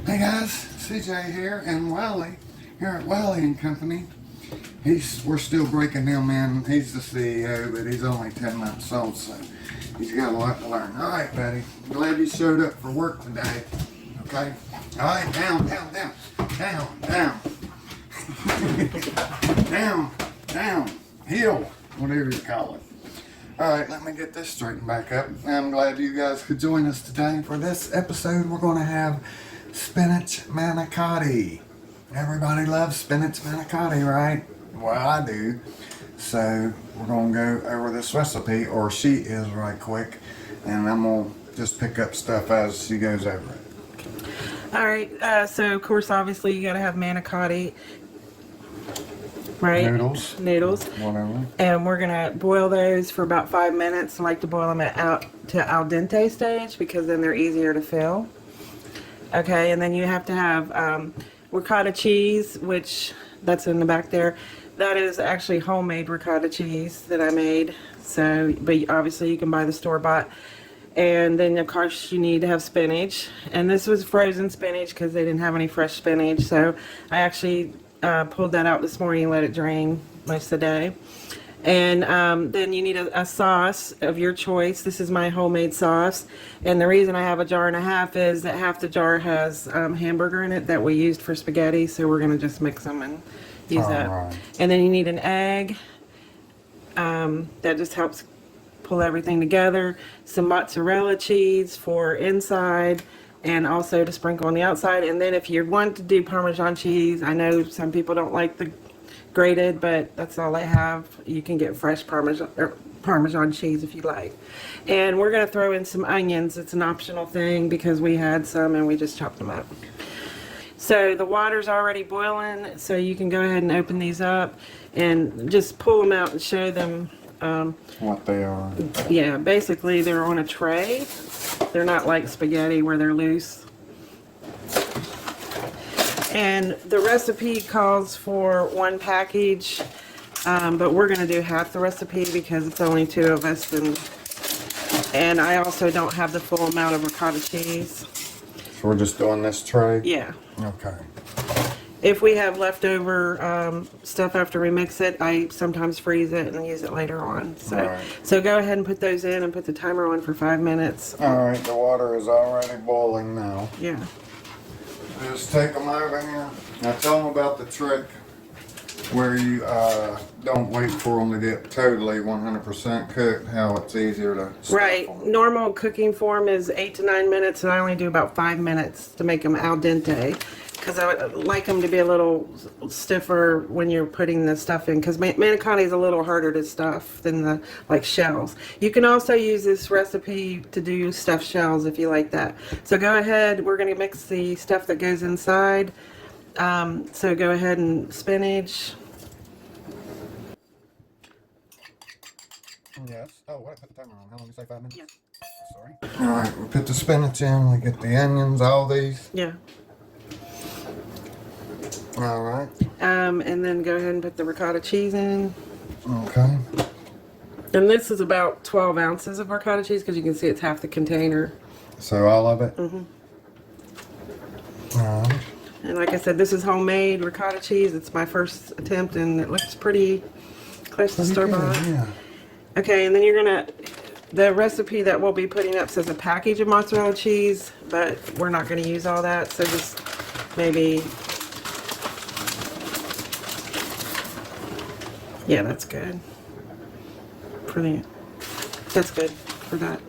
Hey guys, CJ here and Wiley here at Wiley and Company. We're still breaking him in. He's the CEO, but he's only 10 months old, so he's got a lot to learn. All right, buddy. Glad you showed up for work today. Okay. All right, down, down, down, down, down, down, down, heel, whatever you call it. All right, let me get this straightened back up. I'm glad you guys could join us today. For this episode, we're going to have Spinach Manicotti. Everybody loves Spinach Manicotti, right? Well, I do. So we're going to go over this recipe, or she is right quick, and I'm going to just pick up stuff as she goes over it. All right, so of course, obviously, you got to have manicotti, right? Noodles. Whatever. And we're going to boil those for about 5 minutes. I like to boil them al dente stage because then they're easier to fill. Okay, and then you have to have ricotta cheese, which that's in the back there. That is actually homemade ricotta cheese that I made. So, but obviously you can buy the store-bought. And then of course you need to have spinach. And this was frozen spinach because they didn't have any fresh spinach. So I actually pulled that out this morning and let it drain most of the day. And then you need a sauce of your choice. This is my homemade sauce. And the reason I have a jar and a half is that half the jar has hamburger in it that we used for spaghetti. So we're going to just mix them and use that. Right. And then you need an egg. That just helps pull everything together. Some mozzarella cheese for inside and also to sprinkle on the outside. And then if you want to do Parmesan cheese, I know some people don't like the grated, but that's all I have. You can get fresh Parmesan cheese if you like. And we're going to throw in some onions. It's an optional thing because we had some and we just chopped them up. So the water's already boiling, so you can go ahead and open these up and just pull them out and show them What they are. yeah, basically they're on a tray. They're not like spaghetti where they're loose. And the recipe calls for 1 package, but we're going to do half the recipe because it's only 2 of us, and I also don't have the full amount of ricotta cheese. So we're just doing this tray? Yeah. Okay. If we have leftover stuff after we mix it, I sometimes freeze it and use it later on. So, Right. So go ahead and put those in and put the timer on for 5 minutes. All right, the water is already boiling now. Yeah. Just take them over here. Now tell them about the trick where you don't wait for them to get totally 100% cooked, how it's easier to stuff Right. them. Normal cooking form is 8 to 9 minutes, and I only do about 5 minutes to make them al dente because I would like them to be a little stiffer when you're putting the stuff in, because manicotti is a little harder to stuff than the like shells. You can also use this recipe to do stuffed shells if you like that. So go ahead. We're going to mix the stuff that goes inside. So go ahead and spinach. Yes. Oh, what? I put the timer on. How long did you say? 5 minutes? Yeah. Sorry. All right, we put the spinach in. We get the onions, all these. Yeah. All right. And then go ahead and put the ricotta cheese in. Okay. And this is about 12 ounces of ricotta cheese because you can see it's half the container. So all of it? Mm-hmm. All right. And like I said, this is homemade ricotta cheese. It's my first attempt and it looks pretty close to store-bought. Yeah. Okay, and then you're gonna, the recipe that we'll be putting up says a package of mozzarella cheese, but we're not gonna use all that, so just maybe, yeah, that's good. That's good for that.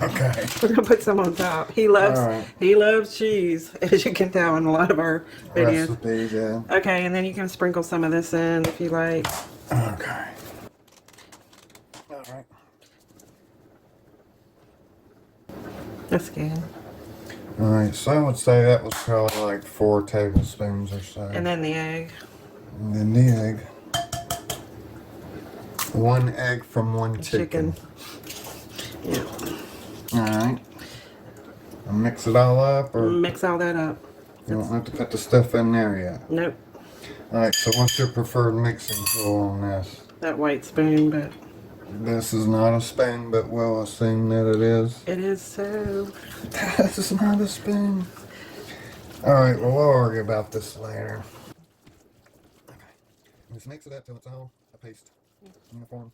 Okay. We're gonna put some on top. He loves, All right. he loves cheese, as you can tell in a lot of our videos. Recipes, yeah. Okay, and then you can sprinkle some of this in if you like. Okay. All right. That's good. All right, so I would say that was probably like 4 tablespoons or so. And then the egg. And then the egg. 1 egg from 1 chicken. Yeah. All right. And mix it all up, or Mix all that up. you don't have to put the stuff in there yet. Nope. All right. So what's your preferred mixing tool on this? That white spoon, but This is not a spoon, but we'll assume that it is. it is so. This is not a spoon. Alright, well, we'll argue about this later. Okay. Just mix it up till it's all a paste. Uniform.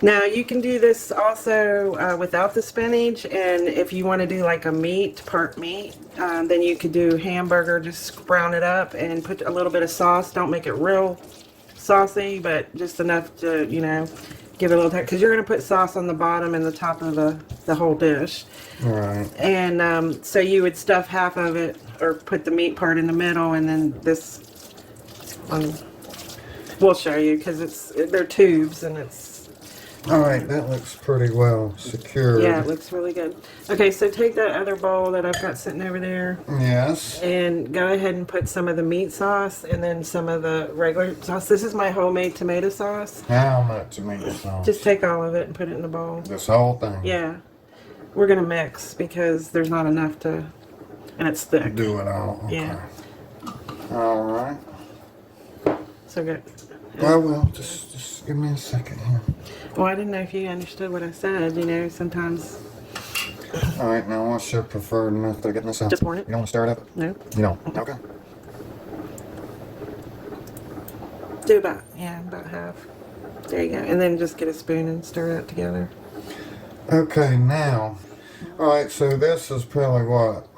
Now you can do this also without the spinach, and if you want to do like a part meat, then you could do hamburger, just brown it up and put a little bit of sauce. Don't make it real saucy, but just enough to, you know, give it a little time, because you're going to put sauce on the bottom and the top of the whole dish. Alright. And so you would stuff half of it, or put the meat part in the middle, and then this, we'll show you, because they're tubes, and it's, Alright, that looks pretty well secured. yeah, it looks really good. Okay, so take that other bowl that I've got sitting over there. Yes. And go ahead and put some of the meat sauce and then some of the regular sauce. This is my homemade tomato sauce. How much tomato sauce? Just take all of it and put it in a bowl. This whole thing? Yeah. We're going to mix because there's not enough to, and it's thick. Do it all. Okay. Yeah. Alright. So good. Well, just give me a second here. Well, I didn't know if you understood what I said. You know, sometimes. Alright, now what's your preferred method of getting this out? Just pour it. You don't want to stir it up? No. You don't? Okay. Do about half. There you go. And then just get a spoon and stir it together. Okay, now. Alright, so this is probably what?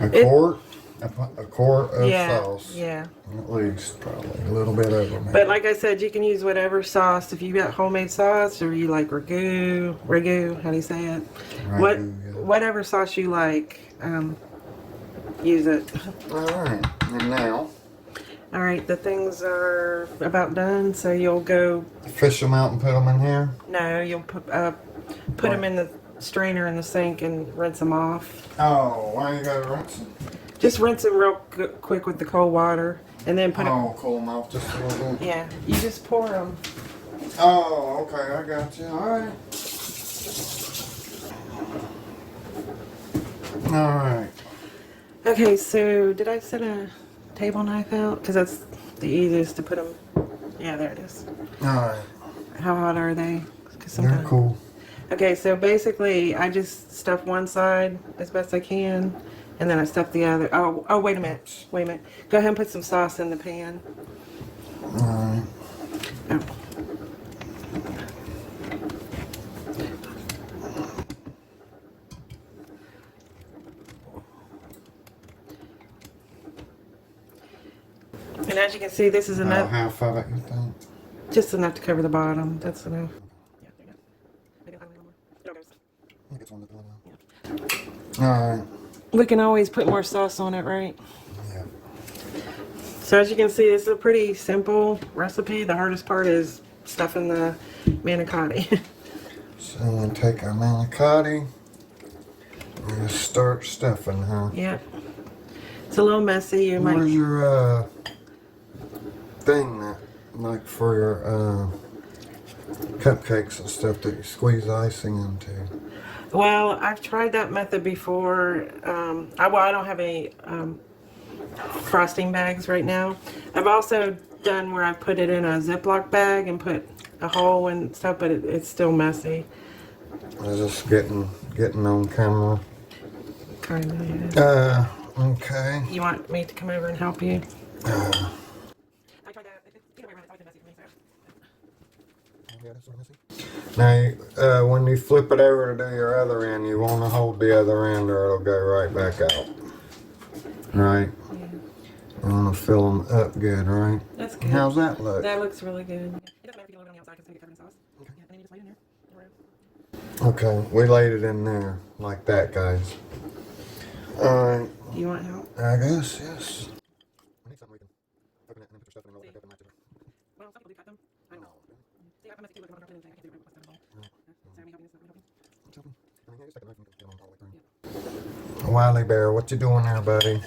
A quart? A quart of sauce. Yeah. At least, probably. A little bit over maybe. But like I said, you can use whatever sauce. If you got homemade sauce, or you like ragu, how do you say it? Ragu, yeah. Whatever sauce you like, use it. Alright, and now? Alright, the things are about done, so you'll go... Fish them out and put them in here? No, you'll put them in the strainer in the sink and rinse them off. Oh, why you gotta rinse them? Just rinse them real quick with the cold water, and then put them... cool them off just a little bit? Yeah, you just pour them. Oh, okay, I got you. Alright. Alright. Okay, so did I set a table knife out? Because that's the easiest to put them. Yeah, there it is. Alright. How hot are they? 'Cause They're cool. Okay, so basically I just stuff one side as best I can, and then I stuff the other. Oh, wait a minute. Wait a minute. Go ahead and put some sauce in the pan. Alright. Oh. And as you can see, this is About enough. half of it, you think? Just enough to cover the bottom. That's enough. Yeah, there you go. Maybe I'll add a little more. There it goes. I think it's on the Alright. We can always put more sauce on it, right? Yeah. So as you can see, this is a pretty simple recipe. The hardest part is stuffing the manicotti. So I'm gonna take our manicotti and just start stuffing, huh? Yeah. It's a little messy. You might. Where's your thing that, like for your cupcakes and stuff that you squeeze icing into? Well, I've tried that method before. I don't have any frosting bags right now. I've also done where I put it in a Ziploc bag and put a hole and stuff, but it's still messy. I'm just getting on camera. Kind of. Yeah. Okay. You want me to come over and help you? I tried that. It's always messy for me, so. Now, when you flip it over to do your other end, you want to hold the other end or it'll go right back out. Right? Yeah. You want to fill them up good, right? That's good. How's that look? That looks really good. It doesn't matter if you get a little bit on the outside because it's going to get covered in sauce. Okay. Yeah, and then you just lay it in there. Okay, we laid it in there like that, guys. Alright. Do you want help? I guess, yes. I need something we can open it and then put your stuff in and roll it up and match it. Well, some people do cut them. I don't know. See, I'm messy too. Look, I'm not doing anything. I can't do it. What's that about? So, me helping you? I mean, just take a knife and get all the way through. Wiley Bear, what you doing there, buddy?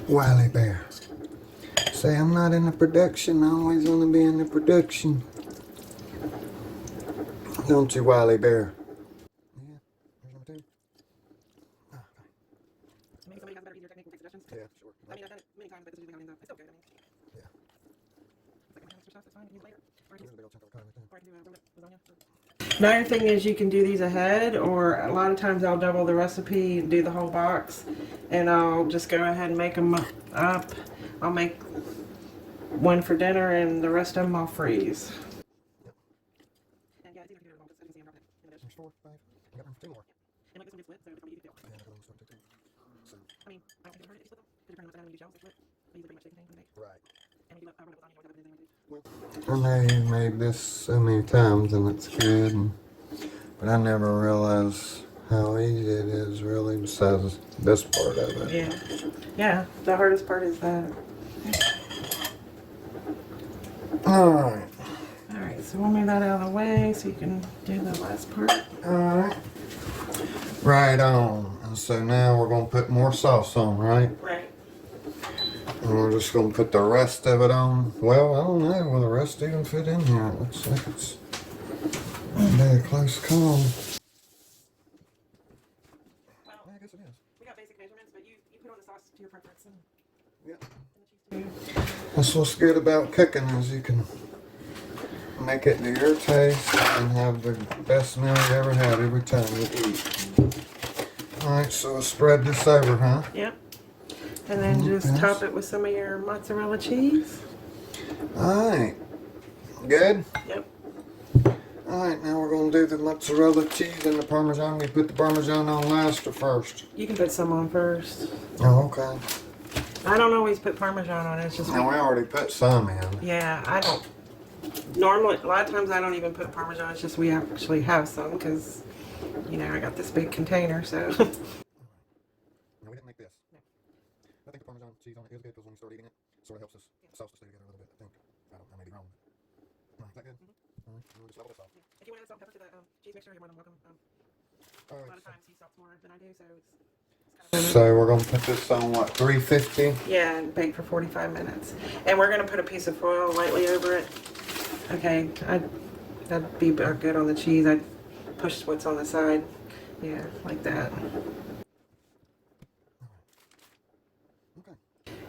Wiley Bear. Say, I'm not in the production. I always want to be in the production. Don't you, Wiley Bear? Yeah. Here's number 2. Oh, okay. Maybe somebody has a better, easier technique and take suggestions. Yeah, sure. I mean, I've done it many times, but this is usually how it ends up. It's still good. I mean, Yeah. it's like my extra stuff. It's fine. You can use later. Or Another thing is you can do these ahead, or a lot of times I'll double the recipe and do the whole box, and I'll just go ahead and make them up. I'll make one for dinner and the rest of them I'll freeze. And yeah, it's easier to do it at home because I can see them dropping it in the dish. There's 4, 5. I got room for 2 more. And like this one gets split, so it's probably easy to do. Yeah, the other one's starting to too. So, I mean, I don't think it's hard if you split them, because you're turning them upside down and you do shells, they're split. They usually pretty much stay contained when they right. and you do run it with onion or whatever it is they want to do. I know you've made this so many times and it's good, but I never realized how easy it is really besides this part of it. Yeah. Yeah, the hardest part is that. Alright. Alright, so we'll move that out of the way so you can do the last part. Alright. Right on. And so now we're going to put more sauce on, right? Right. And we're just going to put the rest of it on. Well, I don't know. Will the rest even fit in here? It looks like it's a close call. Well, I guess it is. we got basic measurements, but you put on the sauce to your preference. And Yep. the cheese too. That's what's good about cooking is you can make it to your taste and have the best meal you ever had every time you eat. Alright, so we'll spread this over, huh? Yep. And then just top it with some of your mozzarella cheese. Alright. Good? Yep. Alright, now we're going to do the mozzarella cheese and the Parmesan. You put the Parmesan on last or first? You can put some on first. Oh, okay. I don't always put Parmesan on it. It's just Now we already put some in. yeah, I don't. Normally, a lot of times I don't even put Parmesan. It's just we actually have some because, you know, I got this big container, so. No, we didn't make this. No. I think the Parmesan cheese on it is good because when you start eating it, it sort of helps this sauce to stay together a little bit, I think. I may be wrong. Is that good? Alright, we'll just level this off. If you want to add salt and pepper to the cheese mixture, you're more than welcome. A lot of times he salts more than I do, so it's kind of So we're going to put this on, what, 350? yeah, and bake for 45 minutes. And we're going to put a piece of foil lightly over it. Okay, that'd be about good on the cheese. I'd push what's on the side. Yeah, like that. Okay.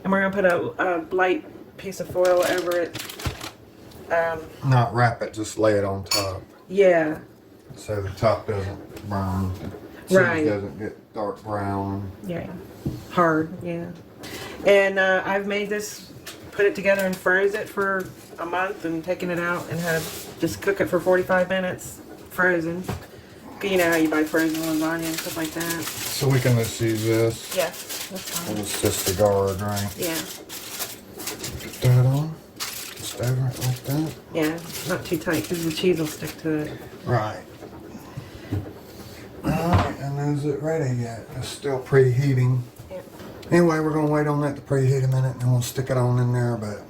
And we're going to put a light piece of foil over it. Not wrap it, just lay it on top. Yeah, So the top doesn't burn. The cheese Right. doesn't get dark brown. yeah. Hard, yeah. And I've made this, put it together and froze it for a month and taken it out and had just cook it for 45 minutes frozen. You know how you buy frozen lasagna and stuff like that. So we can just use this. Yeah, that's And fine. it's just a guard, right? Yeah, Put that on. Just over it like that. yeah, not too tight because the cheese will stick to it. Right. Alright, and is it ready yet? It's still preheating. Yeah. Anyway, we're going to wait on that to preheat a minute and then we'll stick it on in there, but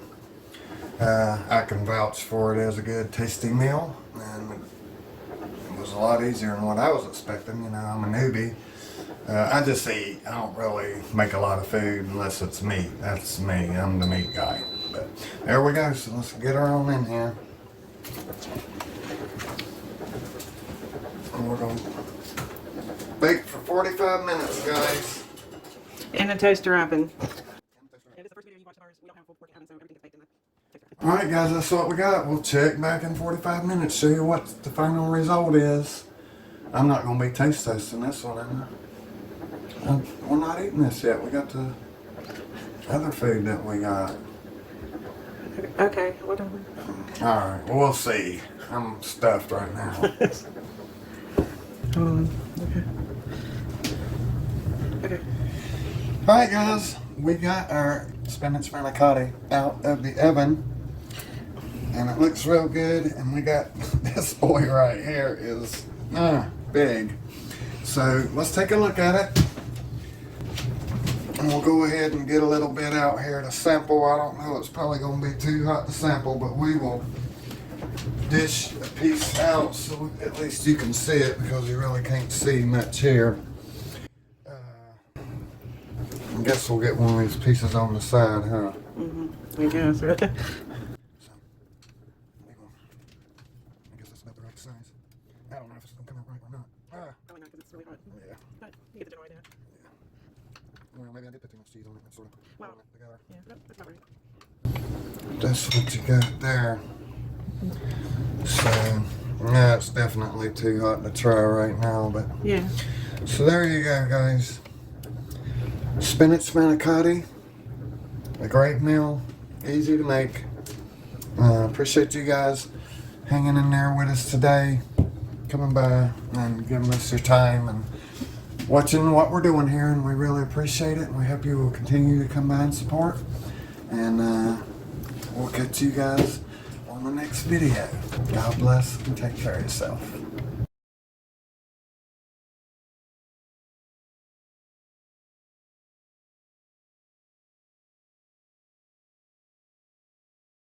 I can vouch for it as a good tasty meal, and it was a lot easier than what I was expecting. You know, I'm a newbie. I just eat. I don't really make a lot of food unless it's meat. That's me. I'm the meat guy. But there we go. So let's get her on in here. And we're going to bake for 45 minutes, guys. In a toaster oven. Yeah, this is the first video you watch of ours. We don't have a full pork oven, so everything gets baked in the toaster. Alright guys, that's what we got. We'll check back in 45 minutes, show you what the final result is. I'm not going to be taste testing this one, am I? We're not eating this yet. We got the other food that we got. Okay, whatever. Alright, well, we'll see. I'm stuffed right now. Hold on. Okay. Alright guys, we got our Spinach Manicotti out of the oven. And it looks real good, and we got this boy right here is big. So let's take a look at it. And we'll go ahead and get a little bit out here to sample. I don't know, it's probably going to be too hot to sample, but we will dish a piece out so at least you can see it, because you really can't see much here. I guess we'll get one of these pieces on the side, huh? I guess, right? I guess that's about the right size. I don't know if it's going to come out right or not. Probably not because it's really hot. Yeah. But you get the general idea. Well, maybe I did put too much cheese on it. That's sort of Wow. pulling it together. Yeah, no, that's not right. That's what you got there. So, yeah, it's definitely too hot to try right now, but Yeah. so there you go, guys. Spinach Manicotti, a great meal, easy to make. Appreciate you guys hanging in there with us today, coming by and giving us your time and watching what we're doing here, and we really appreciate it, and we hope you will continue to come by and support, and we'll catch you guys on the next video. God bless and take care of yourself.